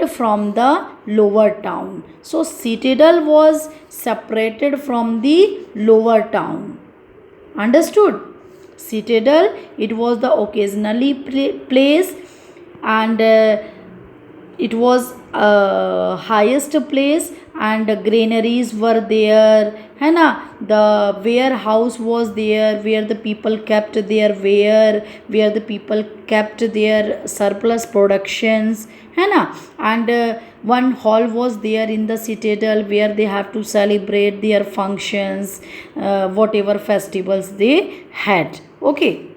separated from the lower town. So citadel was separated from the lower town. Understood? Citadel, it was the occasionally place, and it was highest place, and granaries were there, है ना. The warehouse was there where the people kept their where the people kept their surplus productions, है ना. And one hall was there in the citadel where they have to celebrate their functions, whatever festivals they had. Okay.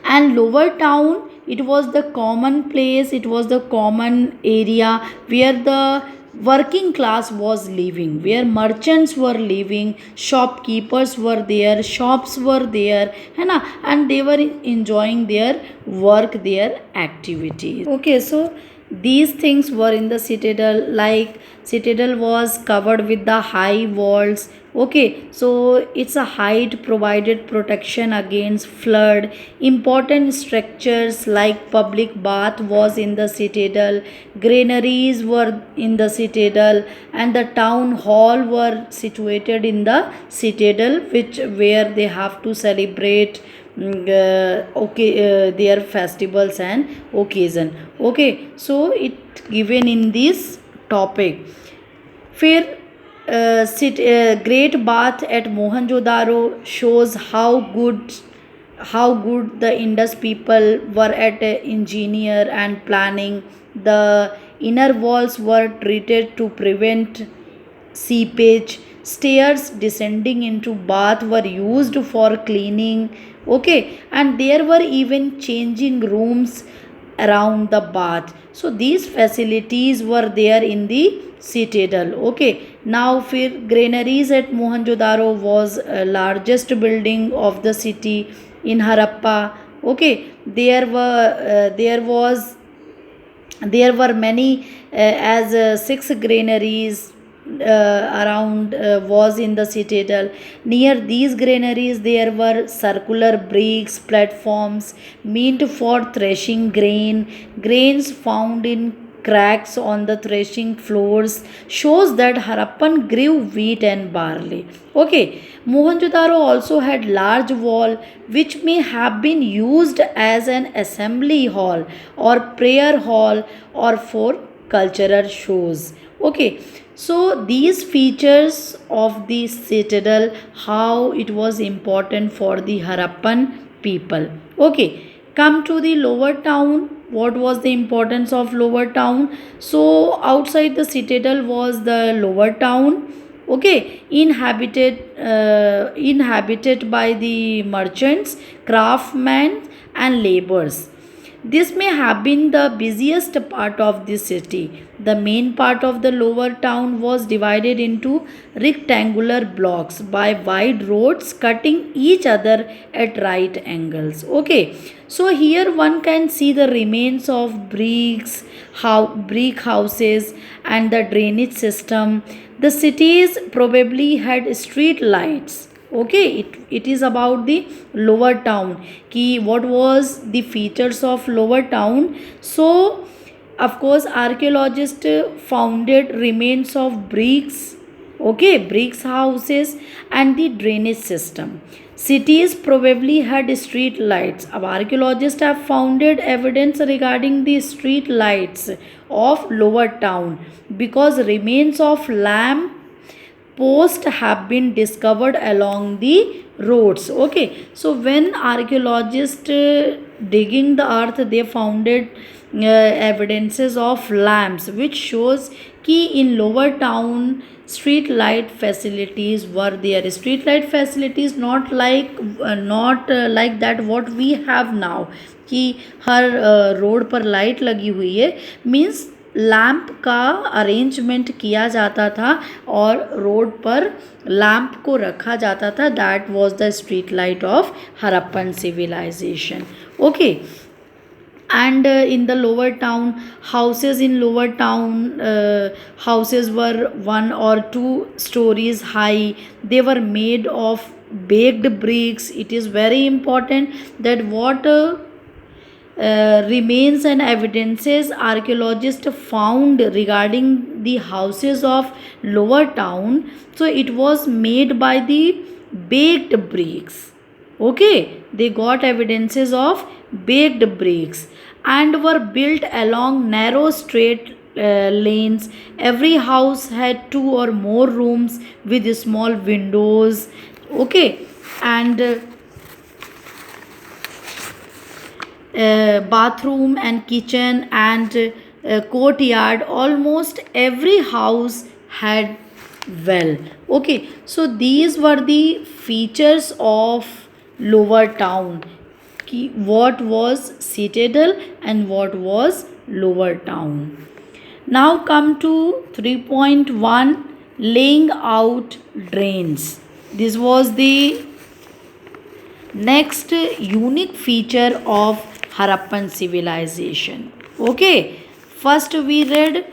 And lower town, it was the common place, it was the common area where the working class was living, where merchants were living, shopkeepers were there, shops were there, है ना. And they were enjoying their work, their activities. Okay, so these things were in the citadel. Like citadel was covered with the high walls. Okay, so it's a height provided protection against flood. Important structures like public bath was in the citadel, granaries were in the citadel, and the town hall were situated in the citadel, which where they have to celebrate their festivals and occasion. Okay, so it given in this topic. फिर great bath at Mohenjo-daro shows how good the Indus people were at engineer and planning. The inner walls were treated to prevent seepage. Stairs descending into bath were used for cleaning. Okay, and there were even changing rooms around the bath. So these facilities were there in the citadel. Okay, now for granaries at Mohenjo-daro was largest building of the city in Harappa. Okay, there were many as 6 granaries around was in the citadel. Near these granaries there were circular bricks platforms meant for threshing grains found in cracks on the threshing floors shows that Harappan grew wheat and barley. Okay, Mohenjo-daro also had large wall which may have been used as an assembly hall or prayer hall or for cultural shows. Okay, so these features of the citadel, how it was important for the Harappan people. Okay, come to the lower town. What was the importance of lower town? So outside the citadel was the lower town. Okay, inhabited by the merchants, craftsmen, and laborers. This may have been the busiest part of the city. The main part of the lower town was divided into rectangular blocks by wide roads cutting each other at right angles. Okay, so here one can see the remains of brick houses and the drainage system. The cities probably had street lights. Okay, it is about the lower town. Ki what was the features of lower town? So of course archaeologists founded remains of bricks, okay, bricks houses and the drainage system. Cities probably had street lights. अब archaeologists have founded evidence regarding the street lights of lower town because remains of lamp posts have been discovered along the roads. Okay, so when archaeologists digging the earth, they founded evidences of lamps which shows ki in lower town street light facilities were there. Street light facilities not like that what we have now कि हर road पर light लगी हुई है, means lamp का arrangement किया जाता था और रोड पर लैंप को रखा जाता था. That was the street light of Harappan civilization. Okay, and in the lower town, houses in lower town houses were 1 or 2 stories high. They were made of baked bricks. It is very important that what remains and evidences archaeologists found regarding the houses of lower town, so it was made by the baked bricks. Okay, they got evidences of baked bricks and were built along narrow straight lanes. Every house had two or more rooms with small windows. Okay, and bathroom and kitchen and courtyard. Almost every house had well. Okay, so these were the features of lower town. What was citadel and what was lower town. Now come to 3.1, laying out drains. This was the next unique feature of Harappan civilization. Okay, first we read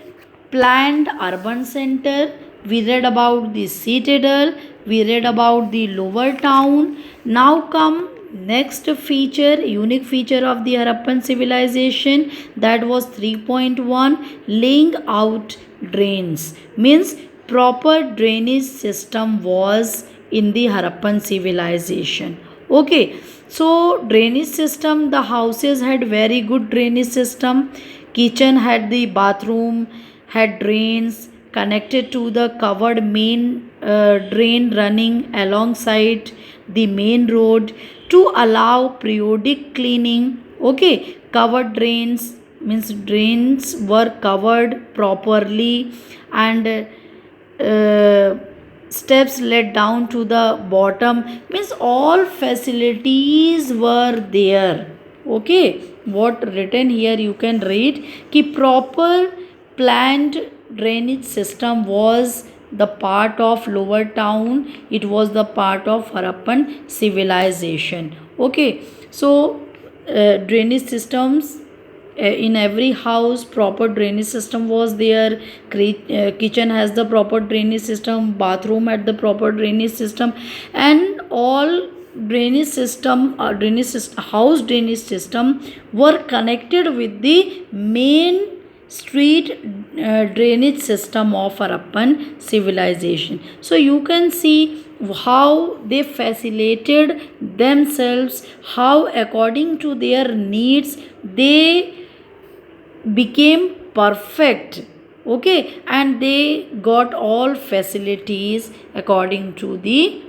planned urban center, we read about the citadel, we read about the lower town. Now come next feature, unique feature of the Harappan civilization, that was 3.1, laying out drains. Means proper drainage system was in the Harappan civilization. Okay, so drainage system, the houses had very good drainage system. Kitchen had the bathroom, had drains connected to the covered main drain running alongside the main road to allow periodic cleaning. Okay, covered drains means drains were covered properly and steps led down to the bottom, means all facilities were there. Okay, what written here you can read ki proper planned drainage system was the part of lower town, it was the part of Harappan civilization. Okay, so drainage systems in every house proper drainage system was there. Kitchen has the proper drainage system, bathroom had the proper drainage system, and all drainage system house drainage system were connected with the main street drainage system of Harappan civilization. So you can see how they facilitated themselves, how according to their needs they became perfect. Okay, and they got all facilities according to the